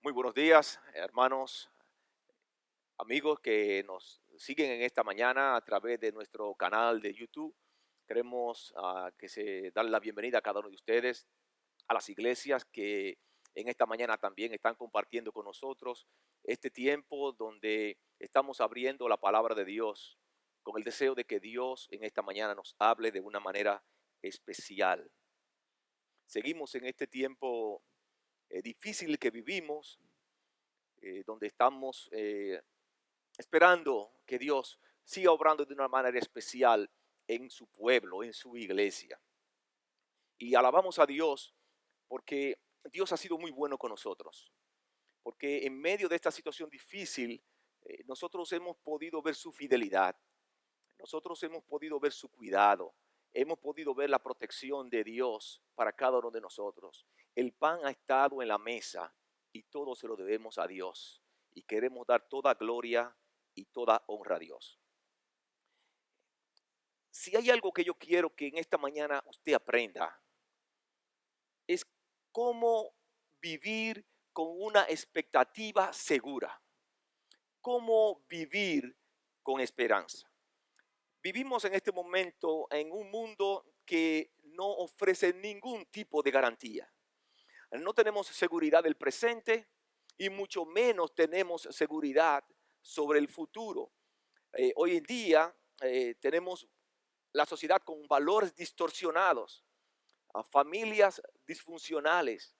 Muy buenos días, hermanos, amigos que nos siguen en esta mañana a través de nuestro canal de YouTube. Queremos que se dan la bienvenida a cada uno de ustedes, a las iglesias que en esta mañana también están compartiendo con nosotros este tiempo donde estamos abriendo la palabra de Dios con el deseo de que Dios en esta mañana nos hable de una manera especial. Seguimos en este tiempo difícil que vivimos, donde estamos esperando que Dios siga obrando de una manera especial en su pueblo, en su iglesia. Y alabamos a Dios porque Dios ha sido muy bueno con nosotros, porque en medio de esta situación difícil, nosotros hemos podido ver su fidelidad, nosotros hemos podido ver su cuidado, hemos podido ver la protección de Dios para cada uno de nosotros. El pan ha estado en la mesa y todo se lo debemos a Dios y queremos dar toda gloria y toda honra a Dios. Si hay algo que yo quiero que en esta mañana usted aprenda, es cómo vivir con una expectativa segura, cómo vivir con esperanza. Vivimos en este momento en un mundo que no ofrece ningún tipo de garantía. No tenemos seguridad del presente y mucho menos tenemos seguridad sobre el futuro. Hoy en día tenemos la sociedad con valores distorsionados, a familias disfuncionales,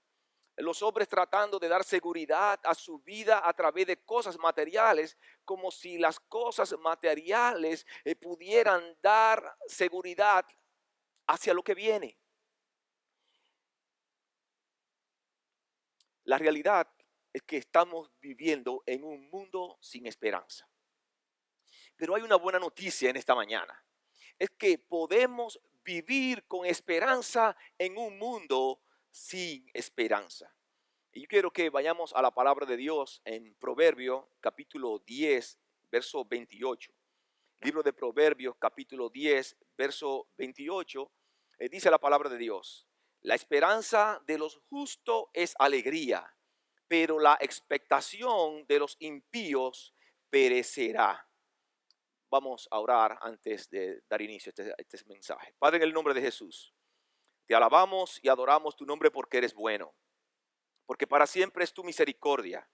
los hombres tratando de dar seguridad a su vida a través de cosas materiales, como si las cosas materiales pudieran dar seguridad hacia lo que viene. La realidad es que estamos viviendo en un mundo sin esperanza. Pero hay una buena noticia en esta mañana. Es que podemos vivir con esperanza en un mundo sin esperanza. Y yo quiero que vayamos a la palabra de Dios en Proverbios capítulo 10, verso 28. Libro de Proverbios capítulo 10, verso 28, dice la palabra de Dios: la esperanza de los justos es alegría, pero la expectación de los impíos perecerá. Vamos a orar antes de dar inicio a este mensaje. Padre, en el nombre de Jesús, te alabamos y adoramos tu nombre porque eres bueno, porque para siempre es tu misericordia.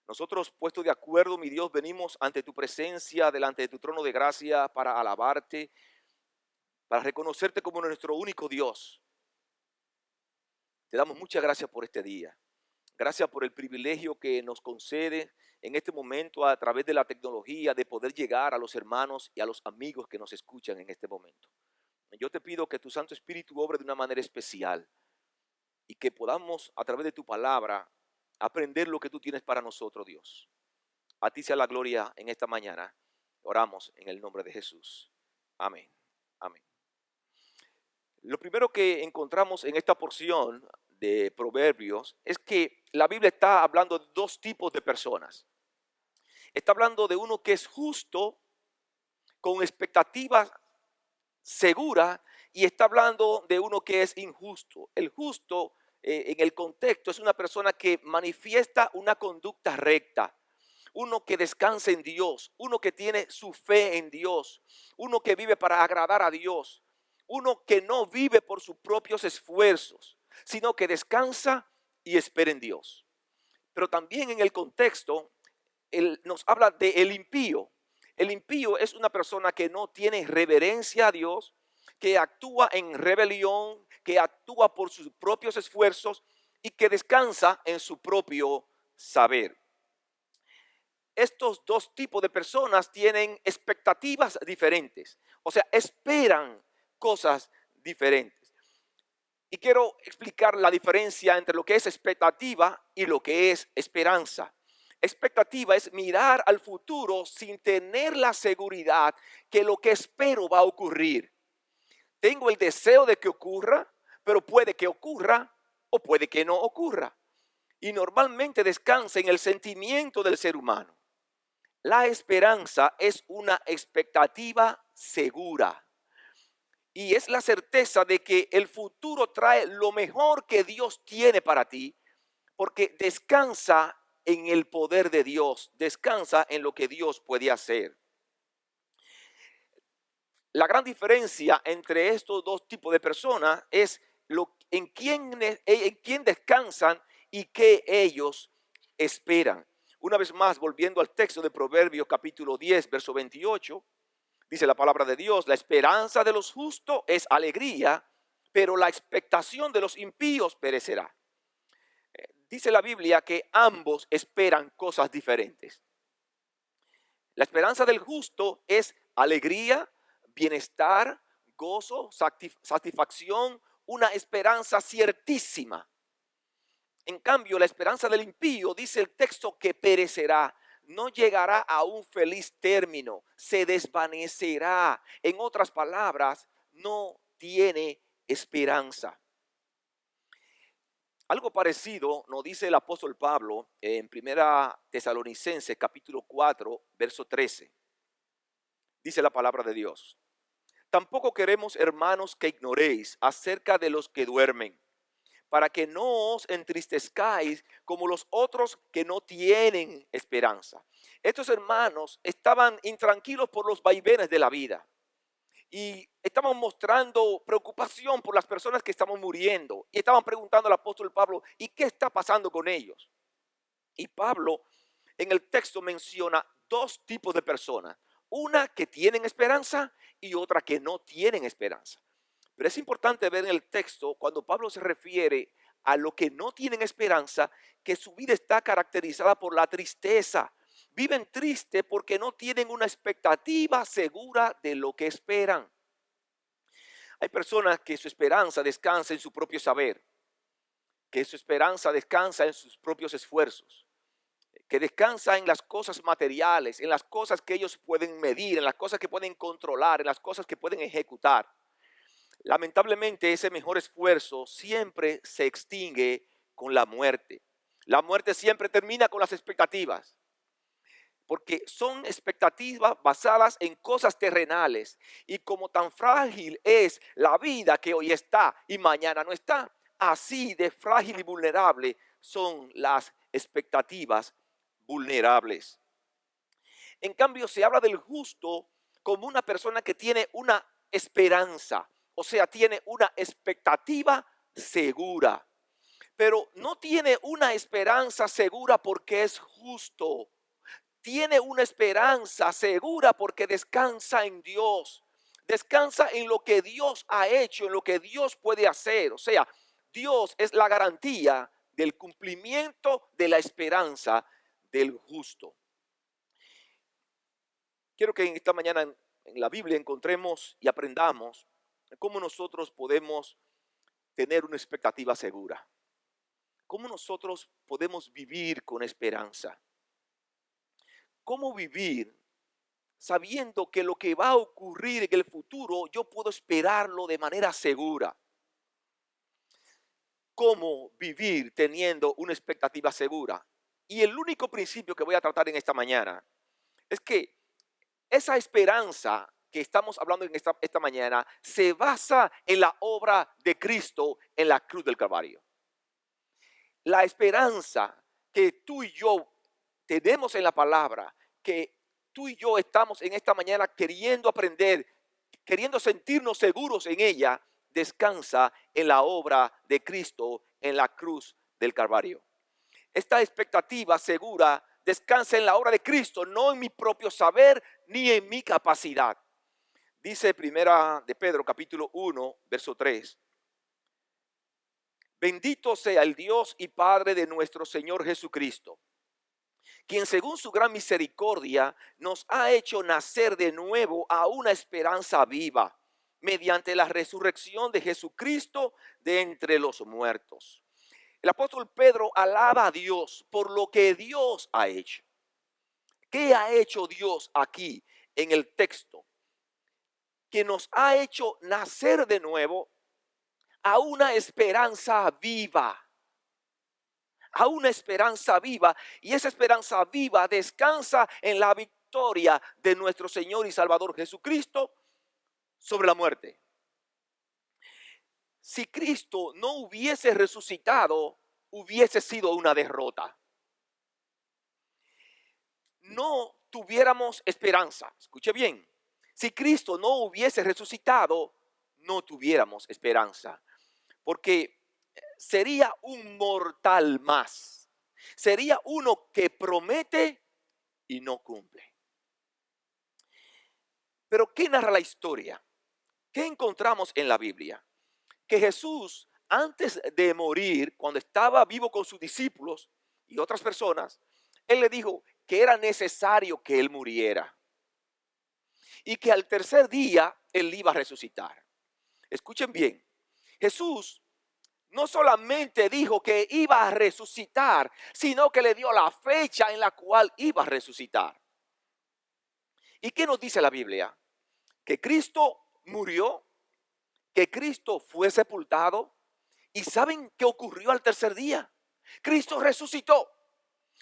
Nosotros, puestos de acuerdo, mi Dios, venimos ante tu presencia, delante de tu trono de gracia, para alabarte, para reconocerte como nuestro único Dios. Te damos muchas gracias por este día. Gracias por el privilegio que nos concede en este momento a través de la tecnología de poder llegar a los hermanos y a los amigos que nos escuchan en este momento. Yo te pido que tu Santo Espíritu obre de una manera especial y que podamos a través de tu palabra aprender lo que tú tienes para nosotros, Dios. A ti sea la gloria en esta mañana. Oramos en el nombre de Jesús. Amén. Amén. Lo primero que encontramos en esta porción de Proverbios es que la Biblia está hablando de dos tipos de personas. Está hablando de uno que es justo, con expectativas seguras, y está hablando de uno que es injusto. El justo, en el contexto, es una persona que manifiesta una conducta recta, uno que descansa en Dios, uno que tiene su fe en Dios, uno que vive para agradar a Dios, uno que no vive por sus propios esfuerzos, sino que descansa y espera en Dios. Pero también en el contexto, nos habla de el impío. El impío es una persona que no tiene reverencia a Dios, que actúa en rebelión, que actúa por sus propios esfuerzos y que descansa en su propio saber. Estos dos tipos de personas tienen expectativas diferentes, o sea, esperan cosas diferentes. Y quiero explicar la diferencia entre lo que es expectativa y lo que es esperanza. Expectativa es mirar al futuro sin tener la seguridad que lo que espero va a ocurrir. Tengo el deseo de que ocurra, pero puede que ocurra o puede que no ocurra. Y normalmente descansa en el sentimiento del ser humano. La esperanza es una expectativa segura y es la certeza de que el futuro trae lo mejor que Dios tiene para ti, porque descansa en el poder de Dios, descansa en lo que Dios puede hacer. La gran diferencia entre estos dos tipos de personas es en quién descansan y qué ellos esperan. Una vez más, volviendo al texto de Proverbios capítulo 10, verso 28, dice la palabra de Dios: la esperanza de los justos es alegría, pero la expectación de los impíos perecerá. Dice la Biblia que ambos esperan cosas diferentes. La esperanza del justo es alegría, bienestar, gozo, satisfacción, una esperanza ciertísima. En cambio, la esperanza del impío, dice el texto, que perecerá, no llegará a un feliz término, se desvanecerá. En otras palabras, no tiene esperanza. Algo parecido nos dice el apóstol Pablo en Primera Tesalonicenses capítulo 4, verso 13. Dice la palabra de Dios: tampoco queremos, hermanos, que ignoréis acerca de los que duermen, para que no os entristezcáis como los otros que no tienen esperanza. Estos hermanos estaban intranquilos por los vaivenes de la vida y estaban mostrando preocupación por las personas que estaban muriendo, y estaban preguntando al apóstol Pablo: ¿y qué está pasando con ellos? Y Pablo en el texto menciona dos tipos de personas: una que tienen esperanza y otra que no tienen esperanza. Pero es importante ver en el texto, cuando Pablo se refiere a lo que no tienen esperanza, que su vida está caracterizada por la tristeza. Viven tristes porque no tienen una expectativa segura de lo que esperan. Hay personas que su esperanza descansa en su propio saber, que su esperanza descansa en sus propios esfuerzos, que descansa en las cosas materiales, en las cosas que ellos pueden medir, en las cosas que pueden controlar, en las cosas que pueden ejecutar. Lamentablemente, ese mejor esfuerzo siempre se extingue con la muerte. La muerte siempre termina con las expectativas, porque son expectativas basadas en cosas terrenales. Y como tan frágil es la vida, que hoy está y mañana no está, así de frágil y vulnerable son las expectativas vulnerables. En cambio, se habla del justo como una persona que tiene una esperanza, o sea, tiene una expectativa segura, pero no tiene una esperanza segura porque es justo. Tiene una esperanza segura porque descansa en Dios. Descansa en lo que Dios ha hecho, en lo que Dios puede hacer. O sea, Dios es la garantía del cumplimiento de la esperanza del justo. Quiero que en esta mañana en la Biblia encontremos y aprendamos cómo nosotros podemos tener una expectativa segura. Cómo nosotros podemos vivir con esperanza. Cómo vivir sabiendo que lo que va a ocurrir en el futuro yo puedo esperarlo de manera segura. Cómo vivir teniendo una expectativa segura. Y el único principio que voy a tratar en esta mañana es que esa esperanza que estamos hablando en esta mañana se basa en la obra de Cristo en la cruz del Calvario. La esperanza que tú y yo tenemos en la palabra, que tú y yo estamos en esta mañana queriendo aprender, queriendo sentirnos seguros en ella, descansa en la obra de Cristo en la cruz del Calvario. Esta expectativa segura descansa en la obra de Cristo, no en mi propio saber ni en mi capacidad. Dice Primera de Pedro capítulo 1, verso 3. Bendito sea el Dios y Padre de nuestro Señor Jesucristo, quien según su gran misericordia nos ha hecho nacer de nuevo a una esperanza viva, mediante la resurrección de Jesucristo de entre los muertos. El apóstol Pedro alaba a Dios por lo que Dios ha hecho. ¿Qué ha hecho Dios aquí en el texto? Que nos ha hecho nacer de nuevo a una esperanza viva. A una esperanza viva. Y esa esperanza viva descansa en la victoria de nuestro Señor y Salvador Jesucristo sobre la muerte. Si Cristo no hubiese resucitado, hubiese sido una derrota. No tuviéramos esperanza. Escuche bien. Si Cristo no hubiese resucitado, no tuviéramos esperanza. Porque sería un mortal más. Sería uno que promete y no cumple. Pero ¿qué narra la historia? ¿Qué encontramos en la Biblia? Que Jesús, antes de morir, cuando estaba vivo con sus discípulos y otras personas, Él le dijo que era necesario que Él muriera y que al tercer día Él iba a resucitar. Escuchen bien, Jesús no solamente dijo que iba a resucitar, sino que le dio la fecha en la cual iba a resucitar. ¿Y qué nos dice la Biblia? Que Cristo murió, que Cristo fue sepultado. ¿Y saben qué ocurrió al tercer día? Cristo resucitó.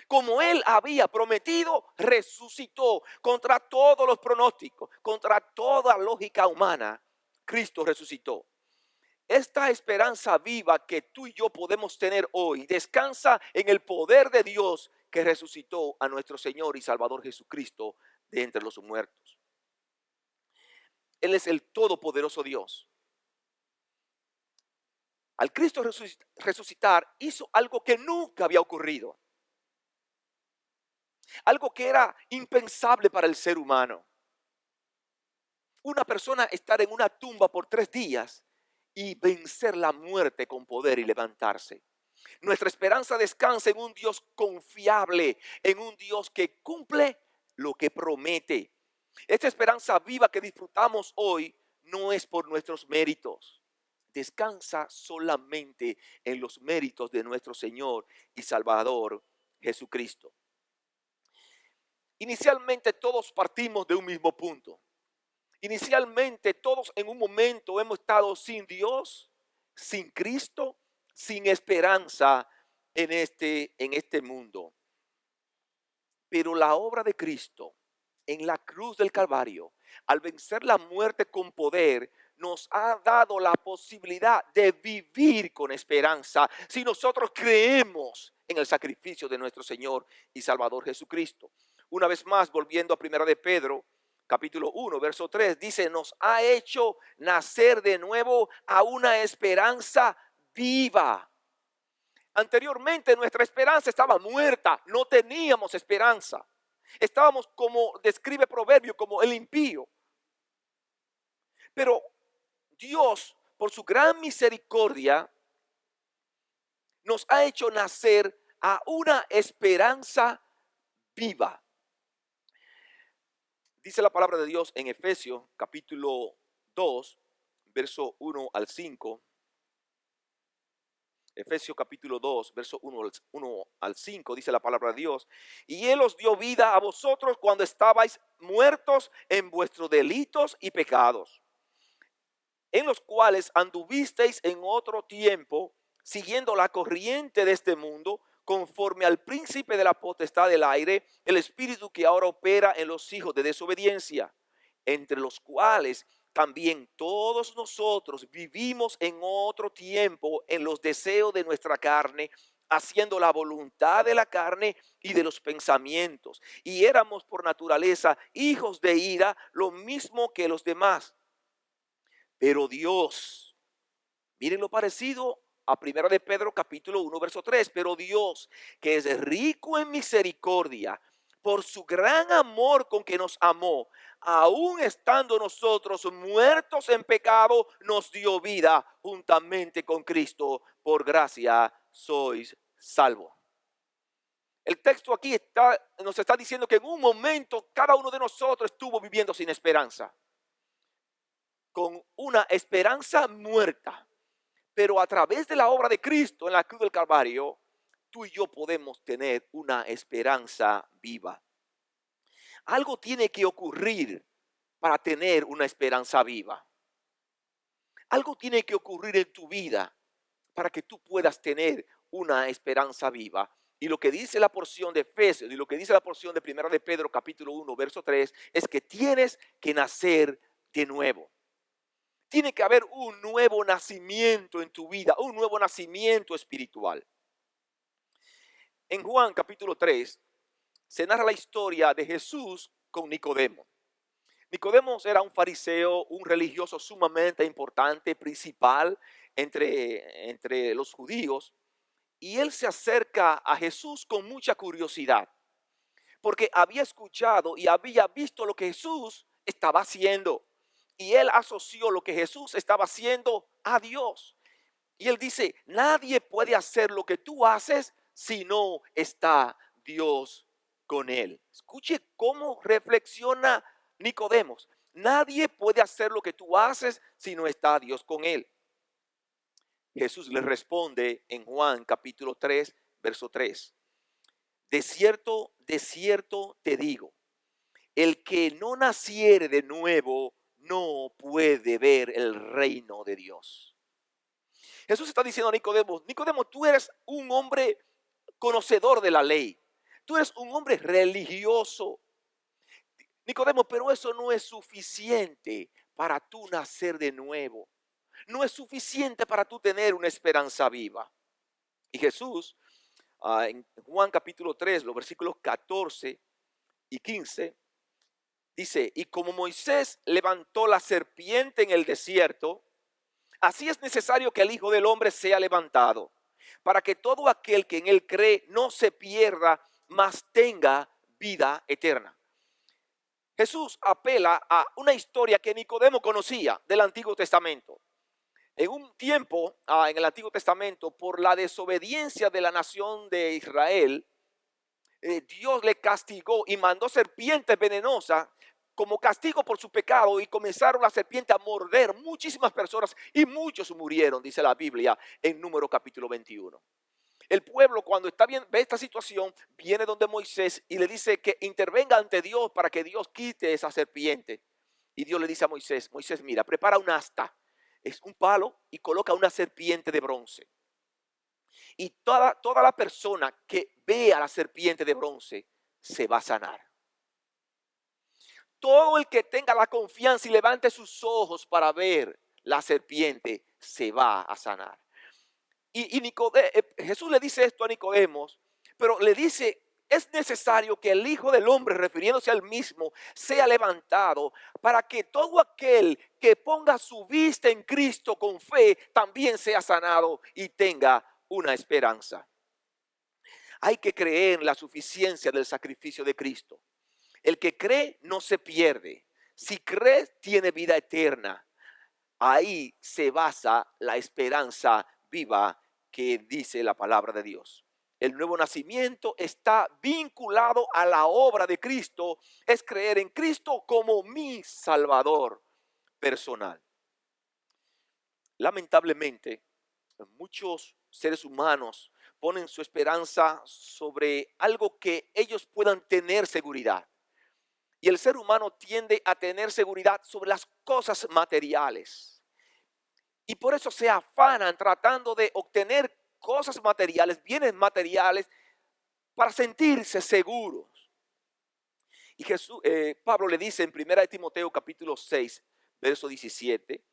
Como Él había prometido, resucitó contra todos los pronósticos, contra toda lógica humana. Cristo resucitó. Esta esperanza viva que tú y yo podemos tener hoy descansa en el poder de Dios que resucitó a nuestro Señor y Salvador Jesucristo de entre los muertos. Él es el todopoderoso Dios. Al Cristo resucitar hizo algo que nunca había ocurrido. Algo que era impensable para el ser humano. Una persona estar en una tumba por 3 días y vencer la muerte con poder y levantarse. Nuestra esperanza descansa en un Dios confiable, en un Dios que cumple lo que promete. Esta esperanza viva que disfrutamos hoy no es por nuestros méritos. Descansa solamente en los méritos de nuestro Señor y Salvador Jesucristo. Inicialmente todos partimos de un mismo punto. Inicialmente todos en un momento hemos estado sin Dios, sin Cristo, sin esperanza en este mundo. Pero la obra de Cristo en la cruz del Calvario, al vencer la muerte con poder, nos ha dado la posibilidad de vivir con esperanza si nosotros creemos en el sacrificio de nuestro Señor y Salvador Jesucristo. Una vez más, volviendo a 1 de Pedro, capítulo 1, verso 3, dice, nos ha hecho nacer de nuevo a una esperanza viva. Anteriormente nuestra esperanza estaba muerta, no teníamos esperanza. Estábamos como describe Proverbio, como el impío. Pero Dios, por su gran misericordia, nos ha hecho nacer a una esperanza viva. Dice la palabra de Dios en Efesios capítulo 2, verso 1 al 5. Efesios capítulo 2, verso 1 al 5, dice la palabra de Dios. Y Él os dio vida a vosotros cuando estabais muertos en vuestros delitos y pecados, en los cuales anduvisteis en otro tiempo, siguiendo la corriente de este mundo, conforme al príncipe de la potestad del aire, el espíritu que ahora opera en los hijos de desobediencia, entre los cuales también todos nosotros vivimos en otro tiempo en los deseos de nuestra carne, haciendo la voluntad de la carne y de los pensamientos. Y éramos por naturaleza hijos de ira, lo mismo que los demás. Pero Dios, miren lo parecido a 1 de Pedro capítulo 1, verso 3. Pero Dios, que es rico en misericordia, por su gran amor con que nos amó, aun estando nosotros muertos en pecado, nos dio vida juntamente con Cristo. Por gracia sois salvos. El texto aquí nos está diciendo que en un momento cada uno de nosotros estuvo viviendo sin esperanza, con una esperanza muerta. Pero a través de la obra de Cristo en la cruz del Calvario, tú y yo podemos tener una esperanza viva. Algo tiene que ocurrir para tener una esperanza viva. Algo tiene que ocurrir en tu vida para que tú puedas tener una esperanza viva. Y lo que dice la porción de Efesios y lo que dice la porción de 1 de Pedro capítulo 1 verso 3 es que tienes que nacer de nuevo. Tiene que haber un nuevo nacimiento en tu vida, un nuevo nacimiento espiritual. En Juan capítulo 3 se narra la historia de Jesús con Nicodemo. Nicodemo era un fariseo, un religioso sumamente importante, principal entre los judíos, y él se acerca a Jesús con mucha curiosidad, porque había escuchado y había visto lo que Jesús estaba haciendo, y él asoció lo que Jesús estaba haciendo a Dios. Y él dice, nadie puede hacer lo que tú haces si no está Dios con él. Escuche cómo reflexiona Nicodemos. Nadie puede hacer lo que tú haces si no está Dios con él. Jesús le responde en Juan capítulo 3, verso 3. De cierto te digo, el que no naciere de nuevo no puede ver el reino de Dios. Jesús está diciendo a Nicodemo, Nicodemo, tú eres un hombre conocedor de la ley. Tú eres un hombre religioso. Nicodemo, pero eso no es suficiente para tú nacer de nuevo. No es suficiente para tú tener una esperanza viva. Y Jesús, en Juan capítulo 3, los versículos 14 y 15, dice, y como Moisés levantó la serpiente en el desierto, así es necesario que el Hijo del Hombre sea levantado, para que todo aquel que en él cree no se pierda, mas tenga vida eterna. Jesús apela a una historia que Nicodemo conocía del Antiguo Testamento. En un tiempo, en el Antiguo Testamento, por la desobediencia de la nación de Israel, Dios le castigó y mandó serpientes venenosas como castigo por su pecado, y comenzaron las serpientes a morder muchísimas personas y muchos murieron, dice la Biblia en Número capítulo 21. El pueblo, cuando está bien, ve esta situación, viene donde Moisés y le dice que intervenga ante Dios para que Dios quite esa serpiente. Y Dios le dice a Moisés, Moisés, mira, prepara un asta, es un palo, y coloca una serpiente de bronce. Y toda la persona que vea la serpiente de bronce se va a sanar. Todo el que tenga la confianza y levante sus ojos para ver la serpiente se va a sanar. Y Jesús le dice esto a Nicodemos, pero le dice, es necesario que el Hijo del Hombre, refiriéndose al mismo, sea levantado para que todo aquel que ponga su vista en Cristo con fe también sea sanado y tenga una esperanza. Hay que creer en la suficiencia del sacrificio de Cristo. El que cree no se pierde. Si cree, tiene vida eterna. Ahí se basa la esperanza viva que dice la palabra de Dios. El nuevo nacimiento está vinculado a la obra de Cristo. Es creer en Cristo como mi Salvador personal. Lamentablemente, muchos seres humanos ponen su esperanza sobre algo que ellos puedan tener seguridad. Y el ser humano tiende a tener seguridad sobre las cosas materiales. Y por eso se afanan tratando de obtener cosas materiales, bienes materiales, para sentirse seguros. Y Pablo le dice en 1 Timoteo capítulo 6, verso 17,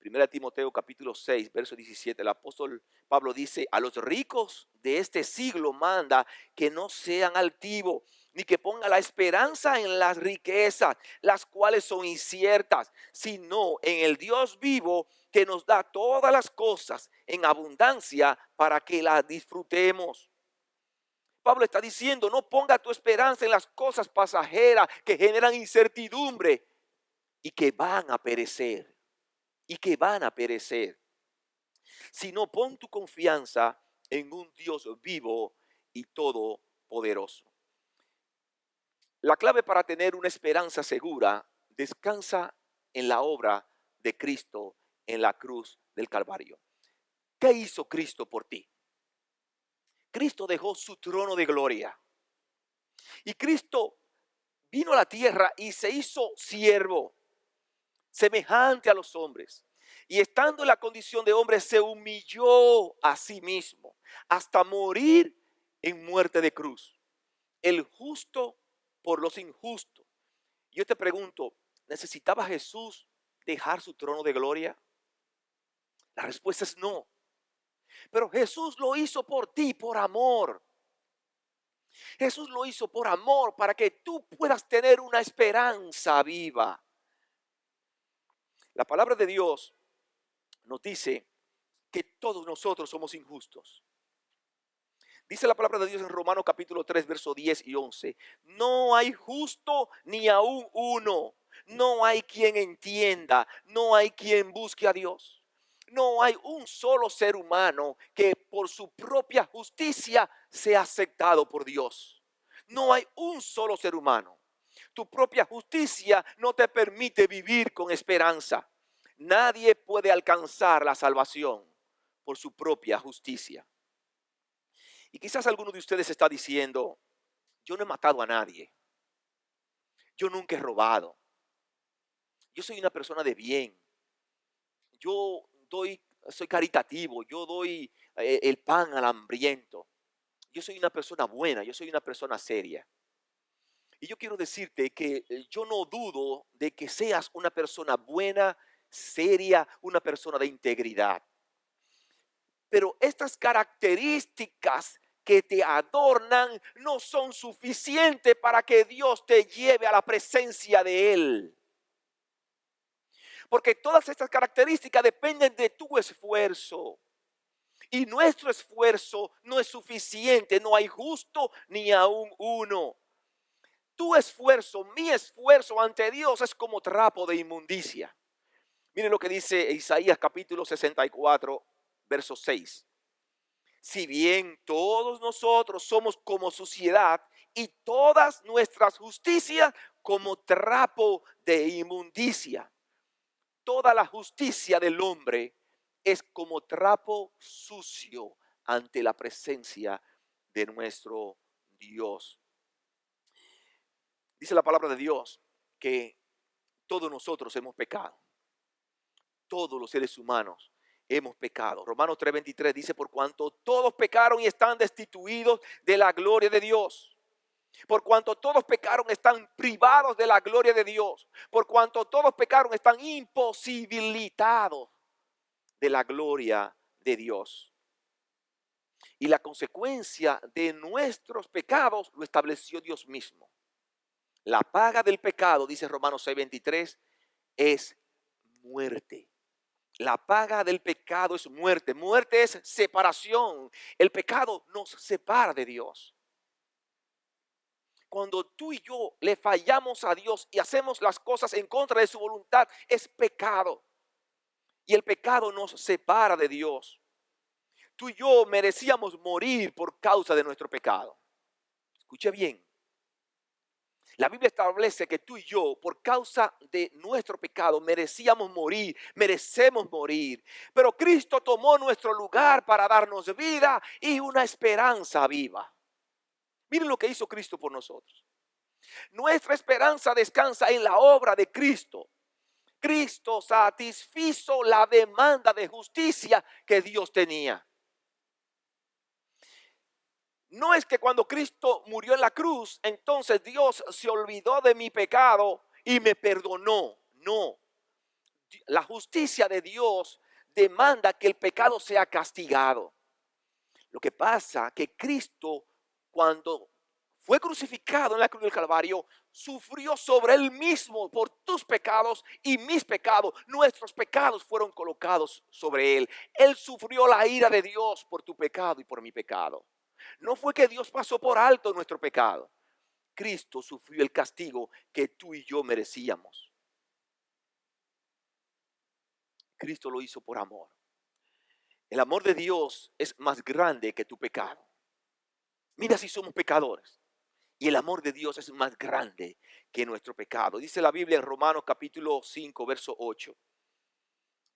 1 Timoteo capítulo 6, verso 17, el apóstol Pablo dice, a los ricos de este siglo manda que no sean altivos, ni que pongan la esperanza en las riquezas, las cuales son inciertas, sino en el Dios vivo que nos da todas las cosas en abundancia para que las disfrutemos. Pablo está diciendo, no ponga tu esperanza en las cosas pasajeras que generan incertidumbre y que van a perecer. Y que van a perecer. Sino pon tu confianza en un Dios vivo y todopoderoso. La clave para tener una esperanza segura descansa en la obra de Cristo en la cruz del Calvario. ¿Qué hizo Cristo por ti? Cristo dejó su trono de gloria. Y Cristo vino a la tierra y se hizo siervo, semejante a los hombres. Y estando en la condición de hombre, se humilló a sí mismo hasta morir en muerte de cruz. El justo por los injustos. Yo te pregunto, ¿necesitaba Jesús dejar su trono de gloria? La respuesta es no. Pero Jesús lo hizo por ti, por amor. Jesús lo hizo por amor, para que tú puedas tener una esperanza viva. La palabra de Dios nos dice que todos nosotros somos injustos. Dice la palabra de Dios en Romanos capítulo 3, verso 10 y 11. No hay justo ni aún uno. No hay quien entienda. No hay quien busque a Dios. No hay un solo ser humano que por su propia justicia sea aceptado por Dios. No hay un solo ser humano. Tu propia justicia no te permite vivir con esperanza. Nadie puede alcanzar la salvación por su propia justicia. Y quizás alguno de ustedes está diciendo, yo no he matado a nadie, yo nunca he robado, yo soy una persona de bien, soy caritativo, yo doy el pan al hambriento, yo soy una persona buena, yo soy una persona seria. Y yo quiero decirte que yo no dudo de que seas una persona buena, seria, una persona de integridad. Pero estas características que te adornan no son suficientes para que Dios te lleve a la presencia de Él. Porque todas estas características dependen de tu esfuerzo. Y nuestro esfuerzo no es suficiente. No hay justo ni aún uno. Tu esfuerzo, mi esfuerzo ante Dios es como trapo de inmundicia. Miren lo que dice Isaías capítulo 64, verso 6. Si bien todos nosotros somos como suciedad y todas nuestras justicias como trapo de inmundicia. Toda la justicia del hombre es como trapo sucio ante la presencia de nuestro Dios. Dice la palabra de Dios que todos nosotros hemos pecado. Todos los seres humanos hemos pecado. Romanos 3:23 dice, por cuanto todos pecaron y están destituidos de la gloria de Dios. Por cuanto todos pecaron, están privados de la gloria de Dios. Por cuanto todos pecaron, están imposibilitados de la gloria de Dios. Y la consecuencia de nuestros pecados lo estableció Dios mismo. La paga del pecado, dice Romanos 6:23, es muerte. La paga del pecado es muerte. Muerte es separación. El pecado nos separa de Dios. Cuando tú y yo le fallamos a Dios y hacemos las cosas en contra de su voluntad, es pecado. Y el pecado nos separa de Dios. Tú y yo merecíamos morir por causa de nuestro pecado. Escuche bien. La Biblia establece que tú y yo, por causa de nuestro pecado, merecíamos morir, merecemos morir. Pero Cristo tomó nuestro lugar para darnos vida y una esperanza viva. Miren lo que hizo Cristo por nosotros. Nuestra esperanza descansa en la obra de Cristo. Cristo satisfizo la demanda de justicia que Dios tenía. No es que cuando Cristo murió en la cruz, entonces Dios se olvidó de mi pecado y me perdonó. No. La justicia de Dios demanda que el pecado sea castigado. Lo que pasa que Cristo, cuando fue crucificado en la cruz del Calvario, sufrió sobre él mismo por tus pecados y mis pecados. Nuestros pecados fueron colocados sobre él. Él sufrió la ira de Dios por tu pecado y por mi pecado. No fue que Dios pasó por alto nuestro pecado. Cristo sufrió el castigo que tú y yo merecíamos. Cristo lo hizo por amor. El amor de Dios es más grande que tu pecado. Mira si somos pecadores. Y el amor de Dios es más grande que nuestro pecado. Dice la Biblia en Romanos capítulo 5, verso 8.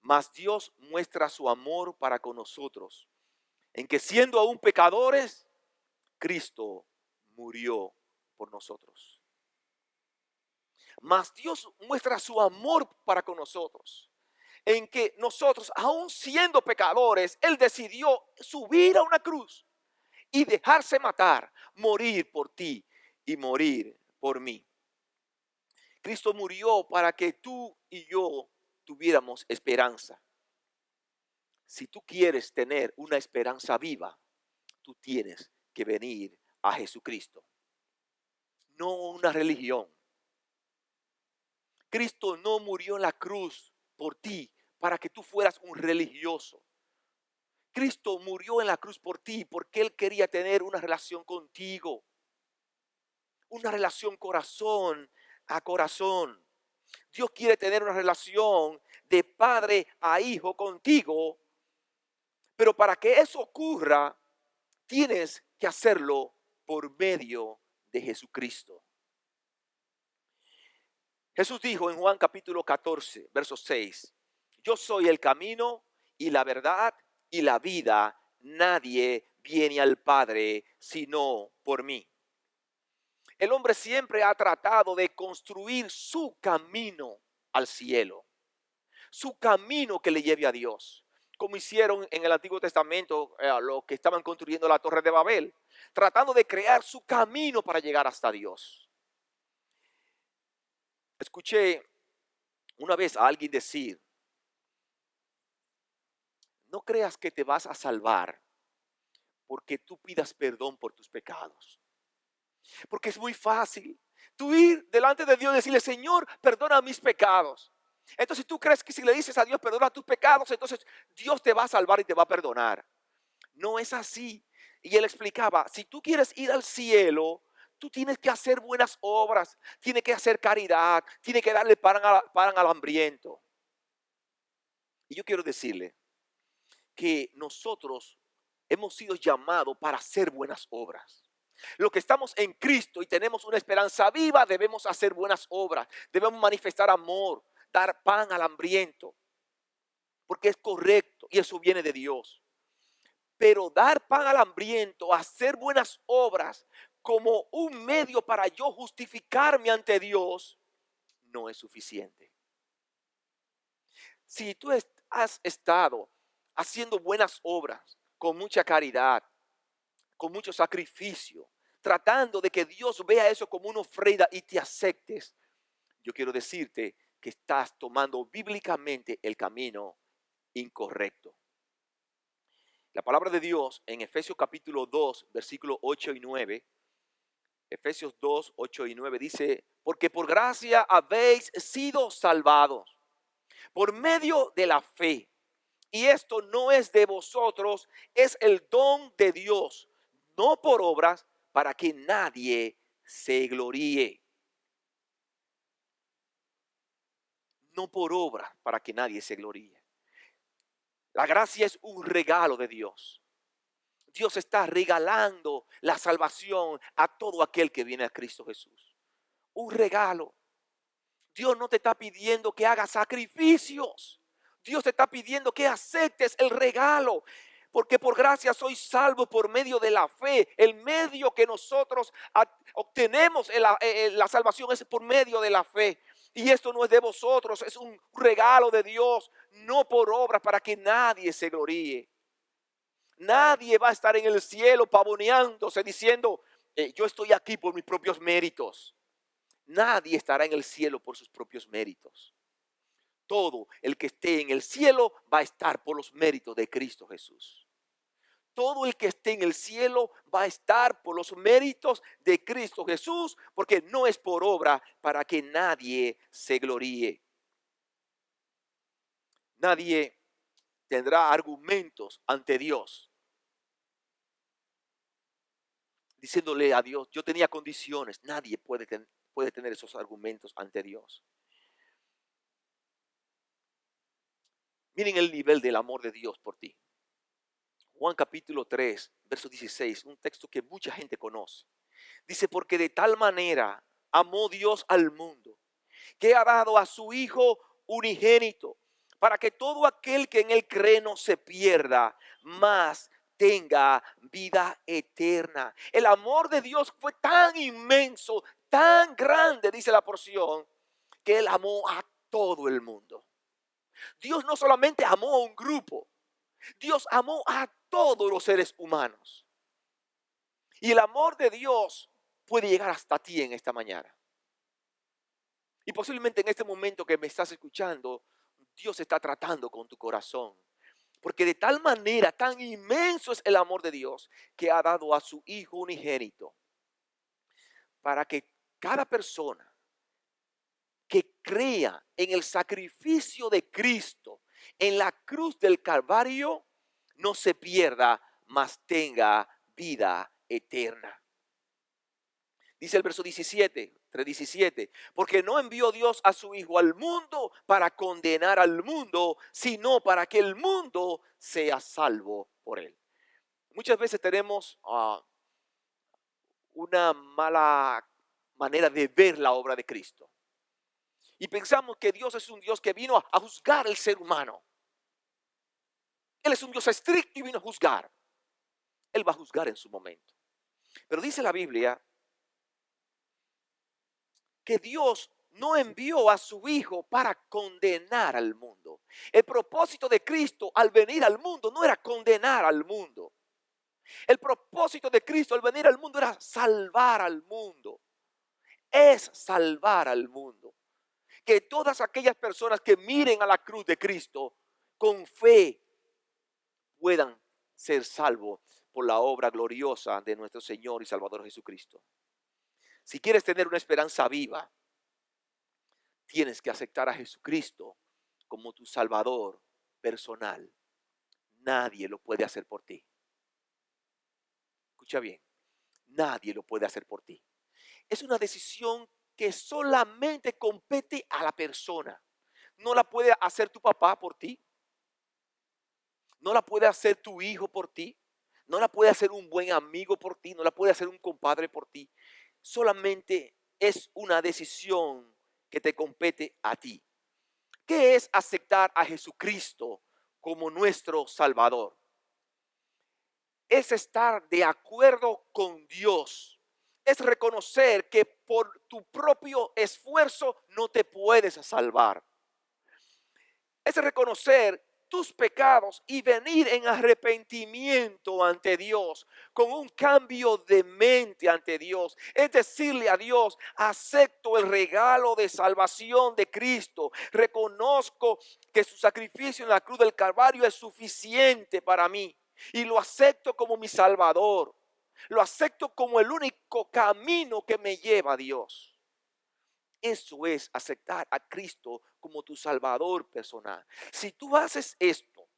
Mas Dios muestra su amor para con nosotros, en que siendo aún pecadores, Cristo murió por nosotros. Mas Dios muestra su amor para con nosotros, en que nosotros, aún siendo pecadores, Él decidió subir a una cruz y dejarse matar, morir por ti y morir por mí. Cristo murió para que tú y yo tuviéramos esperanza. Si tú quieres tener una esperanza viva, tú tienes que venir a Jesucristo, no una religión. Cristo no murió en la cruz por ti para que tú fueras un religioso. Cristo murió en la cruz por ti porque Él quería tener una relación contigo, una relación corazón a corazón. Dios quiere tener una relación de padre a hijo contigo, pero para que eso ocurra, tienes que hacerlo por medio de Jesucristo. Jesús dijo en Juan capítulo 14, verso 6, yo soy el camino y la verdad y la vida. Nadie viene al Padre sino por mí. El hombre siempre ha tratado de construir su camino al cielo, su camino que le lleve a Dios, como hicieron en el Antiguo Testamento los que estaban construyendo la Torre de Babel, tratando de crear su camino para llegar hasta Dios. Escuché una vez a alguien decir, no creas que te vas a salvar porque tú pidas perdón por tus pecados. Porque es muy fácil tú ir delante de Dios y decirle, Señor, perdona mis pecados. Entonces tú crees que si le dices a Dios, perdona tus pecados, entonces Dios te va a salvar y te va a perdonar. No es así. Y él explicaba, si tú quieres ir al cielo, tú tienes que hacer buenas obras, tienes que hacer caridad, tienes que darle pan al hambriento. Y yo quiero decirle que nosotros hemos sido llamados para hacer buenas obras. Los que estamos en Cristo y tenemos una esperanza viva, debemos hacer buenas obras, debemos manifestar amor, dar pan al hambriento, porque es correcto y eso viene de Dios. Pero dar pan al hambriento, hacer buenas obras como un medio para yo justificarme ante Dios, no es suficiente. Si tú has estado haciendo buenas obras con mucha caridad, con mucho sacrificio, tratando de que Dios vea eso como una ofrenda y te aceptes, yo quiero decirte que estás tomando bíblicamente el camino incorrecto. La palabra de Dios en Efesios capítulo 2, versículos 8 y 9, Efesios 2, 8 y 9 dice, porque por gracia habéis sido salvados por medio de la fe. Y esto no es de vosotros, es el don de Dios, no por obras, para que nadie se gloríe. No por obras, para que nadie se gloríe. La gracia es un regalo de Dios. Dios está regalando la salvación a todo aquel que viene a Cristo Jesús. Un regalo. Dios no te está pidiendo que hagas sacrificios. Dios te está pidiendo que aceptes el regalo. Porque por gracia soy salvo por medio de la fe. El medio que nosotros obtenemos la salvación es por medio de la fe. Y esto no es de vosotros, es un regalo de Dios, no por obras para que nadie se gloríe. Nadie va a estar en el cielo pavoneándose diciendo, yo estoy aquí por mis propios méritos. Nadie estará en el cielo por sus propios méritos. Todo el que esté en el cielo va a estar por los méritos de Cristo Jesús. Todo el que esté en el cielo va a estar por los méritos de Cristo Jesús, porque no es por obra para que nadie se gloríe. Nadie tendrá argumentos ante Dios diciéndole a Dios, yo tenía condiciones. Nadie puede tener esos argumentos ante Dios. Miren el nivel del amor de Dios por ti. Juan capítulo 3, verso 16, un texto que mucha gente conoce. Dice, porque de tal manera amó Dios al mundo, que ha dado a su Hijo unigénito, para que todo aquel que en él cree no se pierda, mas tenga vida eterna. El amor de Dios fue tan inmenso, tan grande, dice la porción, que él amó a todo el mundo. Dios no solamente amó a un grupo, Dios amó a todos los seres humanos. Y el amor de Dios puede llegar hasta ti en esta mañana. Y posiblemente en este momento que me estás escuchando, Dios está tratando con tu corazón. Porque de tal manera, tan inmenso es el amor de Dios, que ha dado a su Hijo unigénito, para que cada persona que crea en el sacrificio de Cristo en la cruz del Calvario no se pierda, mas tenga vida eterna. Dice el verso 17, 3:17, porque no envió Dios a su Hijo al mundo para condenar al mundo, sino para que el mundo sea salvo por él. Muchas veces tenemos una mala manera de ver la obra de Cristo. Y pensamos que Dios es un Dios que vino a juzgar al ser humano. Él es un Dios estricto y vino a juzgar. Él va a juzgar en su momento. Pero dice la Biblia que Dios no envió a su Hijo para condenar al mundo. El propósito de Cristo al venir al mundo no era condenar al mundo. El propósito de Cristo al venir al mundo era salvar al mundo. Es salvar al mundo. Que todas aquellas personas que miren a la cruz de Cristo con fe puedan ser salvos por la obra gloriosa de nuestro Señor y Salvador Jesucristo. Si quieres tener una esperanza viva, tienes que aceptar a Jesucristo como tu Salvador personal. Nadie lo puede hacer por ti. Escucha bien, nadie lo puede hacer por ti. Es una decisión que solamente compete a la persona. No la puede hacer tu papá por ti. No la puede hacer tu hijo por ti. No la puede hacer un buen amigo por ti. No la puede hacer un compadre por ti. Solamente es una decisión que te compete a ti. ¿Qué es aceptar a Jesucristo como nuestro Salvador? Es estar de acuerdo con Dios. Es reconocer que por tu propio esfuerzo no te puedes salvar. Es reconocer tus pecados y venir en arrepentimiento ante Dios, con un cambio de mente ante Dios. Es decirle a Dios, acepto el regalo de salvación de Cristo. Reconozco que su sacrificio en la cruz del Calvario es suficiente para mí y lo acepto como mi Salvador. Lo acepto como el único camino que me lleva a Dios. Eso es aceptar a Cristo como tu Salvador personal. Si tú haces esto,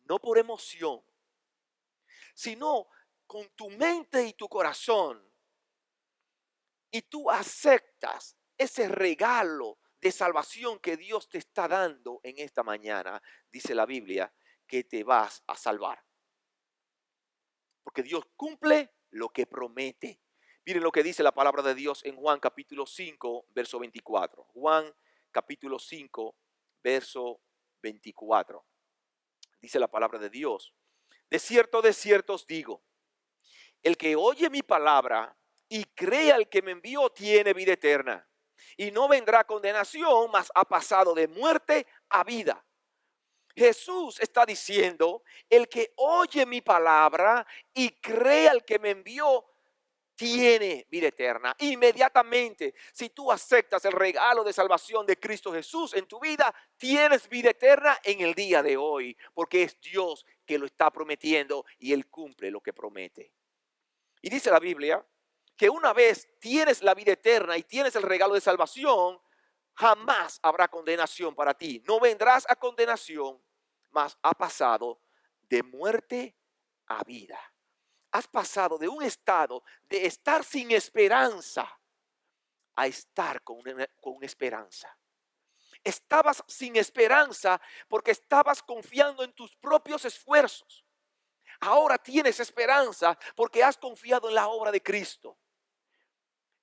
no por emoción, sino con tu mente y tu corazón, y tú aceptas ese regalo de salvación que Dios te está dando en esta mañana, dice la Biblia, que te vas a salvar. Porque Dios cumple lo que promete. Miren lo que dice la palabra de Dios en Juan capítulo 5, verso 24. Juan capítulo 5, verso 24. Dice la palabra de Dios. De cierto os digo, el que oye mi palabra y cree al que me envió tiene vida eterna. Y no vendrá condenación, mas ha pasado de muerte a vida. Jesús está diciendo, el que oye mi palabra y cree al que me envió, tiene vida eterna. Inmediatamente, si tú aceptas el regalo de salvación de Cristo Jesús en tu vida, tienes vida eterna en el día de hoy, porque es Dios que lo está prometiendo y Él cumple lo que promete. Y dice la Biblia que una vez tienes la vida eterna y tienes el regalo de salvación, jamás habrá condenación para ti. No vendrás a condenación, mas ha pasado de muerte a vida. Has pasado de un estado de estar sin esperanza a estar con esperanza. Estabas sin esperanza porque estabas confiando en tus propios esfuerzos. Ahora tienes esperanza porque has confiado en la obra de Cristo.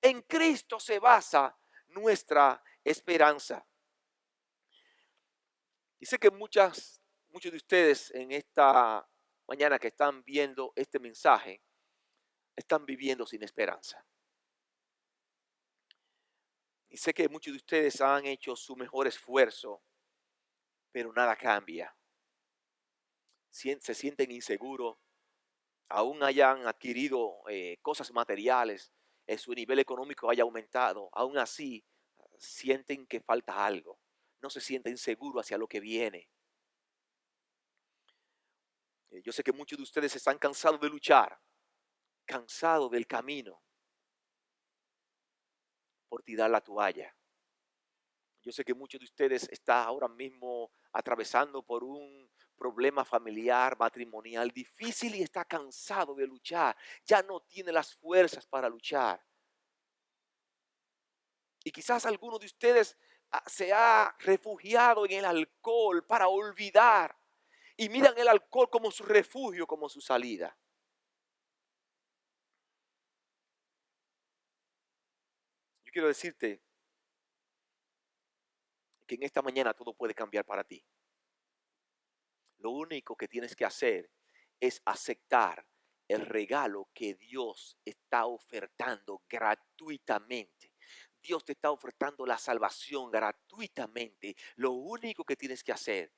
En Cristo se basa nuestra esperanza. Y sé que muchos de ustedes en esta mañana que están viendo este mensaje están viviendo sin esperanza. Y sé que muchos de ustedes han hecho su mejor esfuerzo, pero nada cambia. Se sienten inseguros, aún hayan adquirido cosas materiales, su nivel económico haya aumentado, aún así sienten que falta algo. No se sienten seguros hacia lo que viene. Yo sé que muchos de ustedes están cansados de luchar, cansados del camino por tirar la toalla. Yo sé que muchos de ustedes están ahora mismo atravesando por un problema familiar, matrimonial difícil y está cansado de luchar. Ya no tiene las fuerzas para luchar. Y quizás alguno de ustedes se ha refugiado en el alcohol para olvidar y miran el alcohol como su refugio, como su salida. Yo quiero decirte que en esta mañana todo puede cambiar para ti. Lo único que tienes que hacer es aceptar el regalo que Dios está ofertando gratuitamente. Dios te está ofertando la salvación gratuitamente. Lo único que tienes que hacer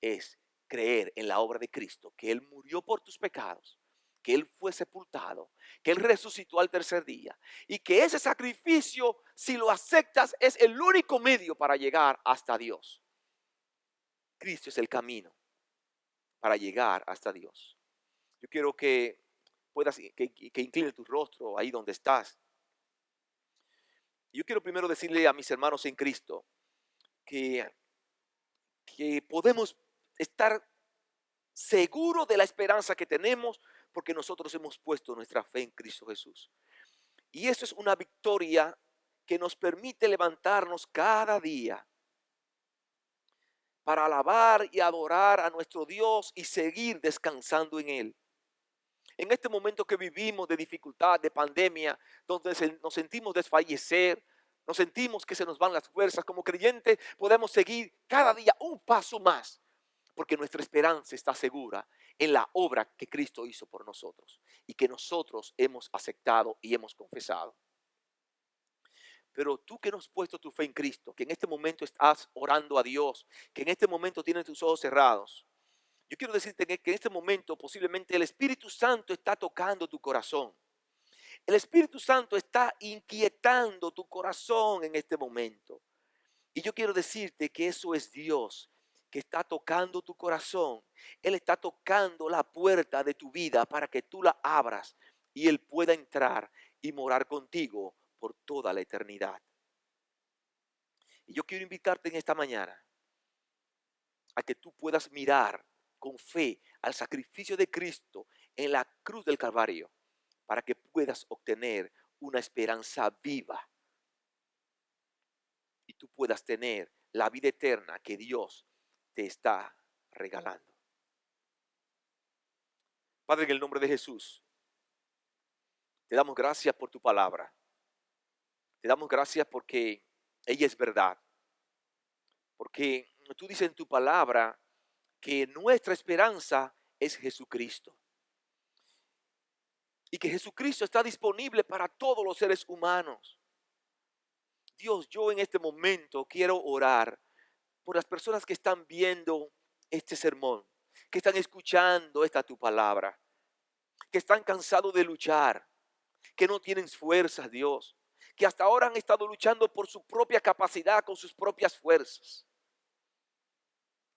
es creer en la obra de Cristo, que Él murió por tus pecados, que Él fue sepultado, que Él resucitó al tercer día y que ese sacrificio, si lo aceptas, es el único medio para llegar hasta Dios. Cristo es el camino para llegar hasta Dios. Yo quiero que puedas, que incline tu rostro ahí donde estás. Yo quiero primero decirle a mis hermanos en Cristo que, que podemos estar seguros de la esperanza que tenemos porque nosotros hemos puesto nuestra fe en Cristo Jesús. Y eso es una victoria que nos permite levantarnos cada día para alabar y adorar a nuestro Dios y seguir descansando en Él. En este momento que vivimos de dificultad, de pandemia, donde nos sentimos desfallecer, nos sentimos que se nos van las fuerzas, como creyentes podemos seguir cada día un paso más, porque nuestra esperanza está segura en la obra que Cristo hizo por nosotros y que nosotros hemos aceptado y hemos confesado. Pero tú que no has puesto tu fe en Cristo, que en este momento estás orando a Dios, que en este momento tienes tus ojos cerrados, yo quiero decirte que en este momento posiblemente el Espíritu Santo está tocando tu corazón. El Espíritu Santo está inquietando tu corazón en este momento. Y yo quiero decirte que eso es Dios que está tocando tu corazón. Él está tocando la puerta de tu vida para que tú la abras y Él pueda entrar y morar contigo por toda la eternidad. Y yo quiero invitarte en esta mañana a que tú puedas mirar con fe al sacrificio de Cristo en la cruz del Calvario para que puedas obtener una esperanza viva y tú puedas tener la vida eterna que Dios te está regalando. Padre, en el nombre de Jesús, te damos gracias por tu palabra. Te damos gracias porque ella es verdad. Porque tú dices en tu palabra que nuestra esperanza es Jesucristo. Y que Jesucristo está disponible para todos los seres humanos. Dios, yo en este momento quiero orar por las personas que están viendo este sermón, que están escuchando esta tu palabra, que están cansados de luchar, que no tienen fuerzas, Dios, que hasta ahora han estado luchando por su propia capacidad, con sus propias fuerzas.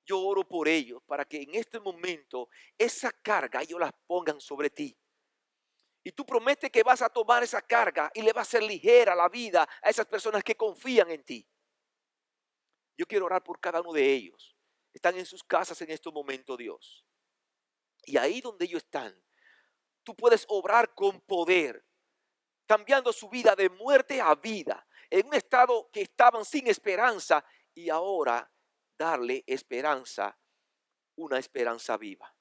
Yo oro por ellos para que en este momento esa carga ellos las pongan sobre ti. Y tú prometes que vas a tomar esa carga y le va a ser ligera la vida a esas personas que confían en ti. Yo quiero orar por cada uno de ellos. Están en sus casas en este momento, Dios. Y ahí donde ellos están, tú puedes obrar con poder, cambiando su vida de muerte a vida, en un estado que estaban sin esperanza y ahora darle esperanza, una esperanza viva.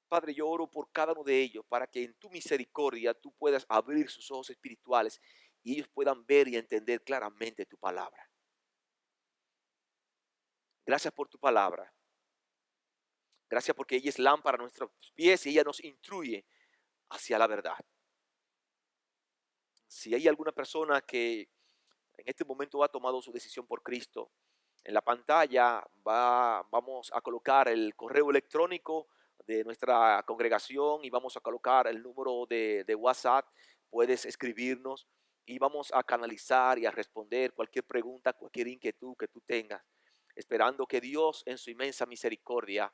Padre, yo oro por cada uno de ellos para que en tu misericordia tú puedas abrir sus ojos espirituales y ellos puedan ver y entender claramente tu palabra. Gracias por tu palabra. Gracias porque ella es lámpara a nuestros pies y ella nos instruye hacia la verdad. Si hay alguna persona que en este momento ha tomado su decisión por Cristo, en la pantalla vamos a colocar el correo electrónico de nuestra congregación y vamos a colocar el número de WhatsApp. Puedes escribirnos y vamos a canalizar y a responder cualquier pregunta, cualquier inquietud que tú tengas, esperando que Dios en su inmensa misericordia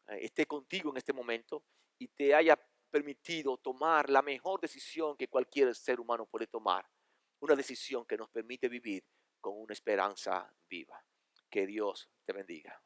esté contigo en este momento y te haya permitido tomar la mejor decisión que cualquier ser humano puede tomar. Una decisión que nos permite vivir con una esperanza viva. Que Dios te bendiga.